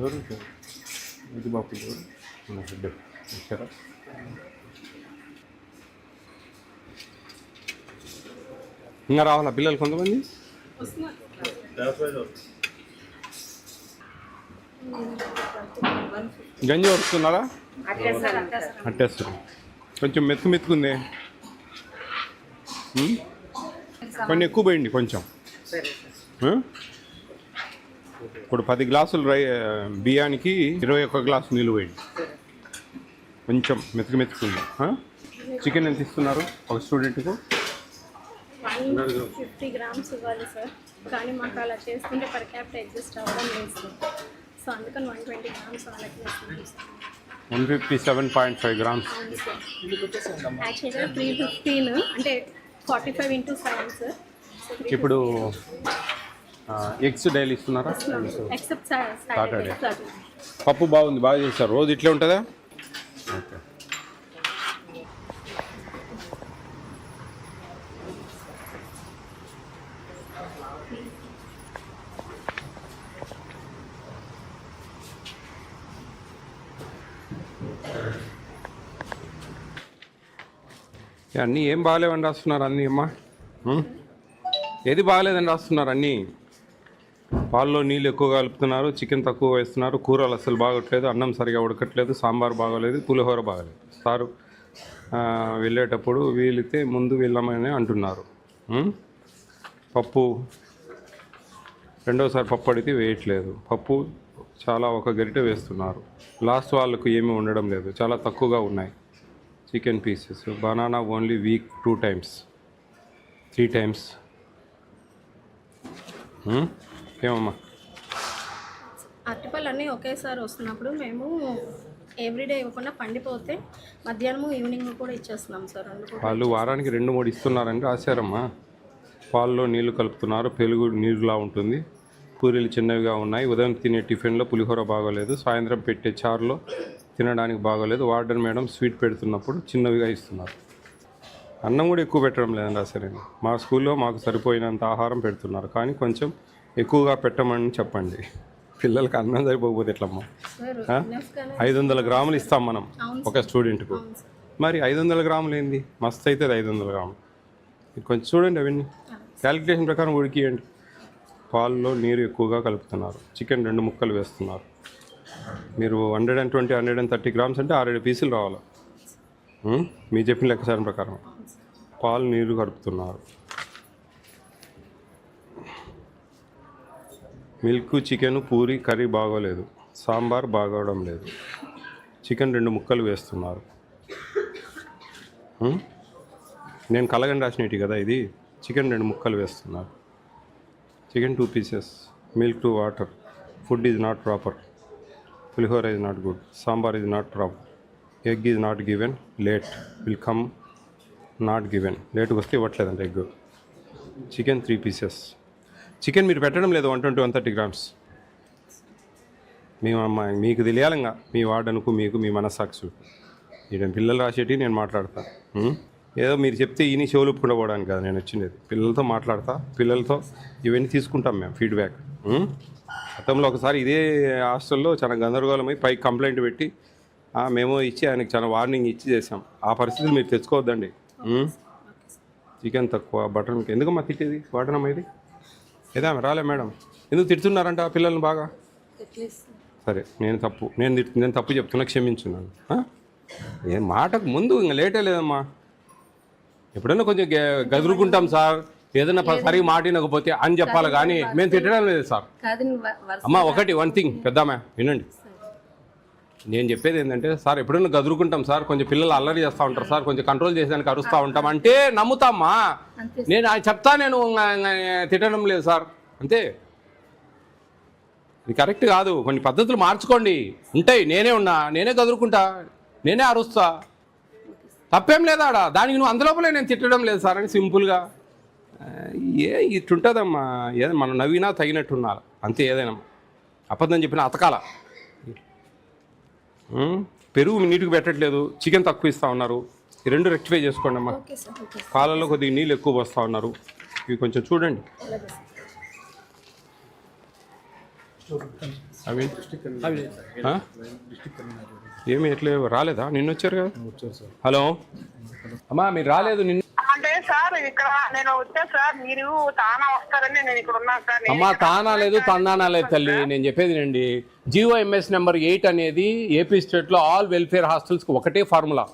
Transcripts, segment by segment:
ఎవరు ఇది బాపు ఎవరు నా బిడ్డ ఇచ్చారా? ఇంకా రావాలా పిల్లలు కొంతమంది? గంజి వస్తున్నారా? అట్టేస్తారు. కొంచెం మెత్తుకుంది, కొన్ని ఎక్కువ పోయండి కొంచెం. ఇప్పుడు 10 గ్లాసులు బియ్యానికి 21 గ్లాసు నీళ్ళు పోయండి. కొంచెం మెత్తుకుంది. చికెన్ ఎంత ఇస్తున్నారు ఒక స్టూడెంట్కు? 150 గ్రామ్స్ ఇవ్వాలి సార్, కానీ మాకు అలా చేసుకుంటే పర్ క్యాపిటల్ అడ్జస్ట్ అవ్వడం లేదు సార్. సో అందుకని 120 గ్రామ్స్ వాళ్ళకి వేస్తున్నాం సార్. 157.5 గ్రామ్స్. యాక్చువల్గా 315 అంటే 45 into 7 సార్. ఇప్పుడు ఎగ్స్ డైలీ ఇస్తున్నారా? Except Saturday. పప్పు బాగుంది, బాగా చేస్తారు. రోజు ఇట్లే ఉంటుందా? ఓకే. అన్నీ ఏం బాగాలేవని రాస్తున్నారు అన్నీ అమ్మా? ఏది బాగాలేదని రాస్తున్నారు అన్నీ? పాల్లో నీళ్ళు ఎక్కువ కలుపుతున్నారు, చికెన్ తక్కువ వేస్తున్నారు, కూరలు అసలు బాగోట్లేదు, అన్నం సరిగా ఉడకట్లేదు, సాంబార్ బాగోలేదు, పులిహోర బాగలేదు. సారు వెళ్ళేటప్పుడు వీలితే ముందు వెళ్ళమని అంటున్నారు. పప్పు రెండోసారి పప్పు అడిగితే వేయట్లేదు. పప్పు చాలా ఒక గరిట వేస్తున్నారు. లాస్ట్ వాళ్ళకు ఏమీ ఉండడం లేదు, చాలా తక్కువగా ఉన్నాయి chicken pieces. Banana only week 2 times 3 times. ఏమమ్మా? అరటిపళ్ళు అన్నీ ఒకేసారి వస్తున్నప్పుడు మేము ఎవ్రీడే ఇవ్వకుండా పండిపోతే మధ్యాహ్నము ఈవినింగ్ కూడా ఇచ్చేస్తున్నాం సార్. వాళ్ళు వారానికి 2-3 ఇస్తున్నారని రాశారమ్మా. పాల్లో నీళ్లు కలుపుతున్నారు, పెరుగు నీరులా ఉంటుంది, పూరీలు చిన్నవిగా ఉన్నాయి, ఉదయం తినే టిఫిన్లో పులిహోర బాగోలేదు, సాయంత్రం పెట్టే చారులో తినడానికి బాగోలేదు, వార్డెన్ మేడం స్వీట్ పెడుతున్నప్పుడు చిన్నవిగా ఇస్తున్నారు. అన్నం కూడా ఎక్కువ పెట్టడం లేదని రాశారండి. మా స్కూల్లో మాకు సరిపోయినంత ఆహారం పెడుతున్నారు, కానీ కొంచెం ఎక్కువగా పెట్టమని చెప్పండి. పిల్లలకి అన్నం సరిపోకపోతే ఎట్లమ్మా? 500 గ్రాములు ఇస్తాం మనం ఒక స్టూడెంట్కు. మరి 500 గ్రాములు ఏంది? మస్తు అవుతుంది 500 గ్రాములు. కొంచెం చూడండి, అవన్నీ క్యాలిక్యులేషన్ ప్రకారం ఉడికియండి. పాల్లో నీరు ఎక్కువగా కలుపుతున్నారు, చికెన్ 2 ముక్కలు వేస్తున్నారు. మీరు 120-130 గ్రామ్స్ అంటే 6-7 పీసులు రావాలి మీ చెప్పిన లెక్కసారం ప్రకారం. పాలు నీరు కలుపుతున్నారు. మిల్క్, చికెన్, పూరి, కర్రీ బాగోలేదు, సాంబార్ బాగోవడం లేదు, చికెన్ 2 ముక్కలు వేస్తున్నారు. నేను కలగని రాసినట్టు కదా ఇది. చికెన్ 2 ముక్కలు వేస్తున్నారు, chicken 2 pieces, milk 2 water, food is not proper, pulihora is not good, sambar is not proper, egg is not given, late will come not given. లేట్కి వస్తే ఇవ్వట్లేదంట ఎగ్. Chicken 3 pieces. చికెన్ మీరు పెట్టడం లేదు 120-130 గ్రామ్స్. మీకు తెలియాలంగా మీ వార్డనుకు, మీకు మీ మనస్సాక్షులు. నేను పిల్లలు రాసేటి నేను మాట్లాడతా. ఏదో మీరు చెప్తే ఈయన చెవులు ఒప్పుకుండా పోవడానికి కాదు నేను వచ్చినది. పిల్లలతో మాట్లాడతా, పిల్లలతో ఇవన్నీ తీసుకుంటాం మేము ఫీడ్బ్యాక్. గతంలో ఒకసారి ఇదే హాస్టల్లో చాలా గందరగోళమై పైకి కంప్లైంట్ పెట్టి మేము ఇచ్చి ఆయనకు చాలా వార్నింగ్ ఇచ్చి చేసాం. ఆ పరిస్థితులు మీరు తెచ్చుకోవద్దండి. చికెన్ తక్కువ, బటర్ మిల్క్. ఎందుకమ్మా తిట్టేది? వాడనమ్మా ఇది ఏదా రాలే మేడం, ఎందుకు తిడుతున్నారంట ఆ పిల్లల్ని బాగా? సరే, నేను తప్పు చెప్తున్నా, క్షమించున్నాను. ఏ మాటకు ముందు ఇంకా లేటే లేదమ్మా. ఎప్పుడైనా కొంచెం గదురుకుంటాం సార్, ఏదైనా సరిగా మాట వినకపోతే అని చెప్పాలి, కానీ మేము తిట్టడం లేదు సార్. అమ్మా వన్ థింగ్ పెద్దమ్మా వినండి, నేను చెప్పేది ఏంటంటే సార్ ఎప్పుడైనా గదురుకుంటాం సార్, కొంచెం పిల్లలు అల్లరి చేస్తూ ఉంటారు సార్, కొంచెం కంట్రోల్ చేసేదానికి అరుస్తూ ఉంటాం అంటే నమ్ముతామ్మా. నేను చెప్తా, నేను తిట్టడం లేదు సార్, అంతే. ఇది కరెక్ట్ కాదు. కొన్ని పద్ధతులు మార్చుకోండి. ఉంటాయి, నేనే గదురుకుంటా, నేనే అరుస్తా, తప్పేం లేదా ఆడ. దానికి నువ్వు అందులోపలే నేను తిట్టడం లేదు సార్ అని సింపుల్గా. ఇట్టుంటుందమ్మా. ఏదో మనం నవ్వినా తగినట్టున్నారు అంతే. ఏదైనా అబద్ధం చెప్పినా అతకాల. పెరుగు నీటికి పెట్టట్లేదు, చికెన్ తక్కువ ఇస్తూ ఉన్నారు. ఈ 2 రెక్టిఫై చేసుకోండి అమ్మా. పాలలో కొద్దిగా నీళ్ళు ఎక్కువ పోస్తూ ఉన్నారు, ఇవి కొంచెం చూడండి. అవి ఆ? ఏమి ఎట్లా రాలేదా నిన్న వచ్చారు కదా? హలో అమ్మా మీరు రాలేదు నిన్న. అంటే సార్ ఇక్కడ నేను వచ్చా సార్, మీరు తానా వస్తారని నేను ఇక్కడ ఉన్నాను సార్. అమ్మా తానా లేదు తందానా లేదు తల్లి, నేను చెప్పేది నండి. జిఓఎంఎస్ నెంబర్ 8 అనేది ఏపీ స్టేట్లో ఆల్ వెల్ఫేర్ హాస్టల్స్కి ఒకటే ఫార్ములా.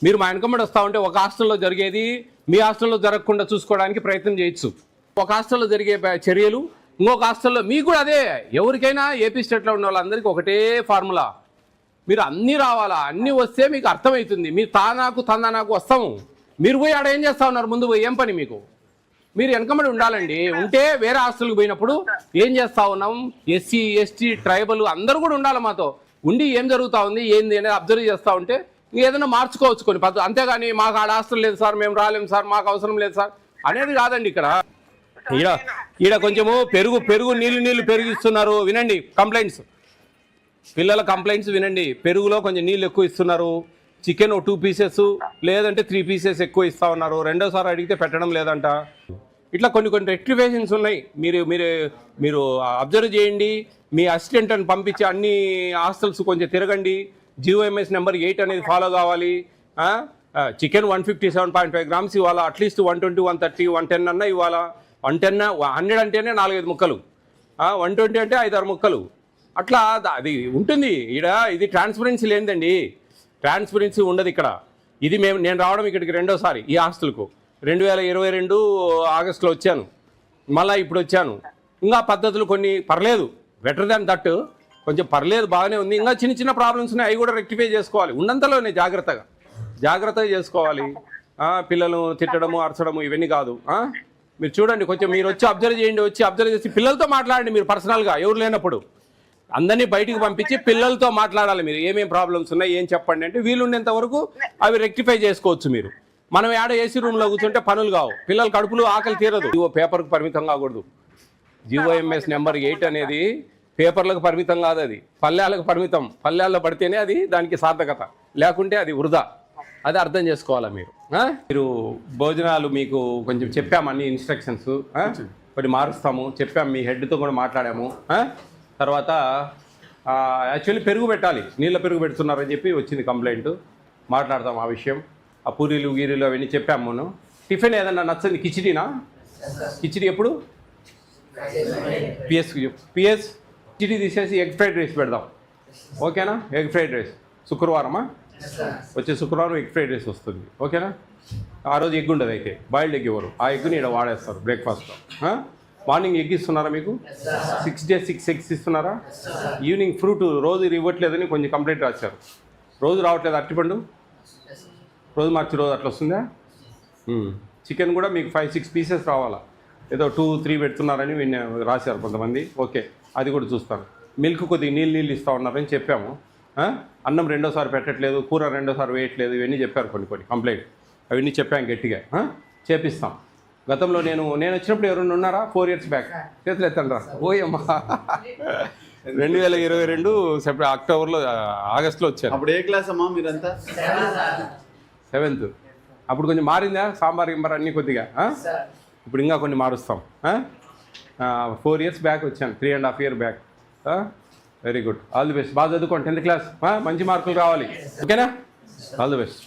మీరు మా వెనకమ్మడి వస్తూ ఉంటే ఒక హాస్టల్లో జరిగేది మీ హాస్టల్లో జరగకుండా చూసుకోవడానికి ప్రయత్నం చేయొచ్చు. ఒక హాస్టల్లో జరిగే చర్యలు ఇంకొక హాస్టల్లో మీకు కూడా అదే. ఎవరికైనా ఏపీ స్టేట్లో ఉన్న వాళ్ళందరికీ ఒకటే ఫార్ములా. మీరు అన్నీ రావాలా, అన్నీ వస్తే మీకు అర్థమవుతుంది. మీరు తానాకు తందానాకు వస్తాము, మీరు పోయి ఆడ ఏం చేస్తా ఉన్నారు? ముందు పోయి ఏం పని మీకు? మీరు వెనకబడి ఉండాలండి. ఉంటే వేరే హాస్టల్కి పోయినప్పుడు ఏం చేస్తా ఉన్నాం, ఎస్సీ ఎస్టీ ట్రైబల్ అందరూ కూడా ఉండాలి మాతో. ఉండి ఏం జరుగుతూ ఉంది ఏంది అనేది అబ్జర్వ్ చేస్తూ ఉంటే ఏదైనా మార్చుకోవచ్చు కొన్ని పద్ధతి. అంతేగాని మాకు ఆడ హాస్టల్ లేదు సార్, మేము రాలేము సార్, మాకు అవసరం లేదు సార్ అనేది కాదండి. ఇక్కడ ఈడ కొంచెము పెరుగు నీళ్ళు పెరుగిస్తున్నారు. వినండి కంప్లైంట్స్, పిల్లల కంప్లైంట్స్ వినండి. పెరుగులో కొంచెం నీళ్ళు ఎక్కువ ఇస్తున్నారు, చికెన్ 2 పీసెస్ లేదంటే 3 పీసెస్ ఎక్కువ ఇస్తా ఉన్నారు, రెండోసారి అడిగితే పెట్టడం లేదంట. ఇట్లా కొన్ని రెక్టిఫికేషన్స్ ఉన్నాయి. మీరు అబ్జర్వ్ చేయండి. మీ అసిస్టెంట్ అని పంపించి అన్ని హాస్టల్స్ కొంచెం తిరగండి. జిఓఎంఎస్ నెంబర్ 8 అనేది ఫాలో కావాలి. చికెన్ 157.5 గ్రామ్స్ ఇవ్వాలా, అట్లీస్ట్ 120, 130, 110 అన్న ఇవ్వాలా. 110, 100 అంటేనే 4-5 ముక్కలు, 120 అంటే 5-6 ముక్కలు. అట్లా అది ఉంటుంది ఈడ. ఇది ట్రాన్స్పరెన్సీ లేదండి, ట్రాన్స్పరెన్సీ ఉండదు ఇక్కడ. ఇది నేను రావడం ఇక్కడికి రెండోసారి ఈ హాస్టల్కు. 2022 ఆగస్టులో వచ్చాను, మళ్ళీ ఇప్పుడు వచ్చాను. ఇంకా పద్ధతులు కొన్ని పర్లేదు, బెటర్ దాన్ దట్, కొంచెం పర్లేదు బాగానే ఉంది. ఇంకా చిన్న ప్రాబ్లమ్స్ ఉన్నాయి, అవి కూడా రెక్టిఫై చేసుకోవాలి. ఉన్నంతలోనే జాగ్రత్తగా చేసుకోవాలి. పిల్లలు తిట్టడము అరచడము ఇవన్నీ కాదు. మీరు చూడండి, కొంచెం మీరు వచ్చి అబ్జర్వ్ చేయండి. వచ్చి అబ్జర్వ్ చేసి పిల్లలతో మాట్లాడండి. మీరు పర్సనల్గా ఎవరు లేనప్పుడు అందరినీ బయటికి పంపించి పిల్లలతో మాట్లాడాలి. మీరు ఏమేమి ప్రాబ్లమ్స్ ఉన్నాయి ఏం చెప్పండి అంటే వీలున్నంత వరకు అవి రెక్టిఫై చేసుకోవచ్చు. మీరు మనం ఏడ ఏసీ రూమ్లో కూర్చుంటే పనులు కావు, పిల్లల కడుపులు ఆకలి తీరదు. పేపర్కు పరిమితం కాకూడదు. జిఓఎంఎస్ నెంబర్ 8 అనేది పేపర్లకు పరిమితం కాదు, అది పల్లెలకు పరిమితం. పల్లెల్లో పడితేనే అది దానికి సార్థకత, లేకుంటే అది వృధా. అది అర్థం చేసుకోవాలా మీరు. మీరు భోజనాలు మీకు కొంచెం చెప్పాము, అన్ని ఇన్స్ట్రక్షన్స్ కొన్ని మారుస్తాము చెప్పాము. మీ హెడ్తో కూడా మాట్లాడాము. తర్వాత యాక్చువల్లీ పెరుగు పెట్టాలి, నీళ్ళ పెరుగు పెడుతున్నారని చెప్పి వచ్చింది కంప్లైంట్. మాట్లాడతాం ఆ విషయం. ఆ పూరీలు గీరీలు అవన్నీ చెప్పాము. మనం టిఫిన్ ఏదన్నా నచ్చండి. కిచిడి ఎప్పుడు పిఎస్ కిచిడి తీసేసి ఎగ్ ఫ్రైడ్ రైస్ పెడదాం. ఓకేనా? ఎగ్ ఫ్రైడ్ రైస్ శుక్రవారమా? వచ్చే శుక్రవారం ఎగ్ ఫ్రైడ్ రైస్ వస్తుంది. ఓకేనా? ఆ రోజు ఎగ్ ఉండదు, అయితే బాయిల్డ్ ఎగ్ ఇవ్వరు. ఆ ఎగ్ని ఇక్కడ వాడేస్తారు బ్రేక్ఫాస్ట్లో. మార్నింగ్ ఎగ్ ఇస్తున్నారా మీకు? 6 days 6 eggs ఇస్తున్నారా? ఈవినింగ్ ఫ్రూట్ రోజు ఇవ్వట్లేదని కొంచెం కంప్లైంట్ రాశారు. రోజు రావట్లేదు అరటిపండు, రోజు మార్చి రోజు అట్లా వస్తుందా? చికెన్ కూడా మీకు 5-6 పీసెస్ రావాలా, ఏదో 2-3 పెడుతున్నారని రాశారు కొంతమంది. ఓకే, అది కూడా చూస్తాను. మిల్క్ కొద్దిగా నీళ్ళు ఇస్తూ ఉన్నారని చెప్పాము. అన్నం రెండోసారి పెట్టట్లేదు, కూర రెండోసారి వేయట్లేదు, ఇవన్నీ చెప్పారు కొన్ని కంప్లైంట్. అవన్నీ చెప్పాము గట్టిగా. చేపిస్తాం. గతంలో నేను వచ్చినప్పుడు ఎవరైనా ఉన్నారా? 4 years బ్యాక్ చేతులు ఎత్తండి రా. ఓయమ్మా 2022 అక్టోబర్లో ఆగస్టులో వచ్చాను. అప్పుడు ఏ క్లాస్ అమ్మా మీరంతా? 7th. అప్పుడు కొంచెం మారిందా సాంబార్ గింబార్ అన్నీ కొద్దిగా. ఇప్పుడు ఇంకా కొన్ని మారుస్తాం. 4 years బ్యాక్ వచ్చాను, 3.5 years back. Very good, all the best. బాగా చదువుకోండి. 10th class మంచి మార్కులు రావాలి. ఓకేనా? All the best.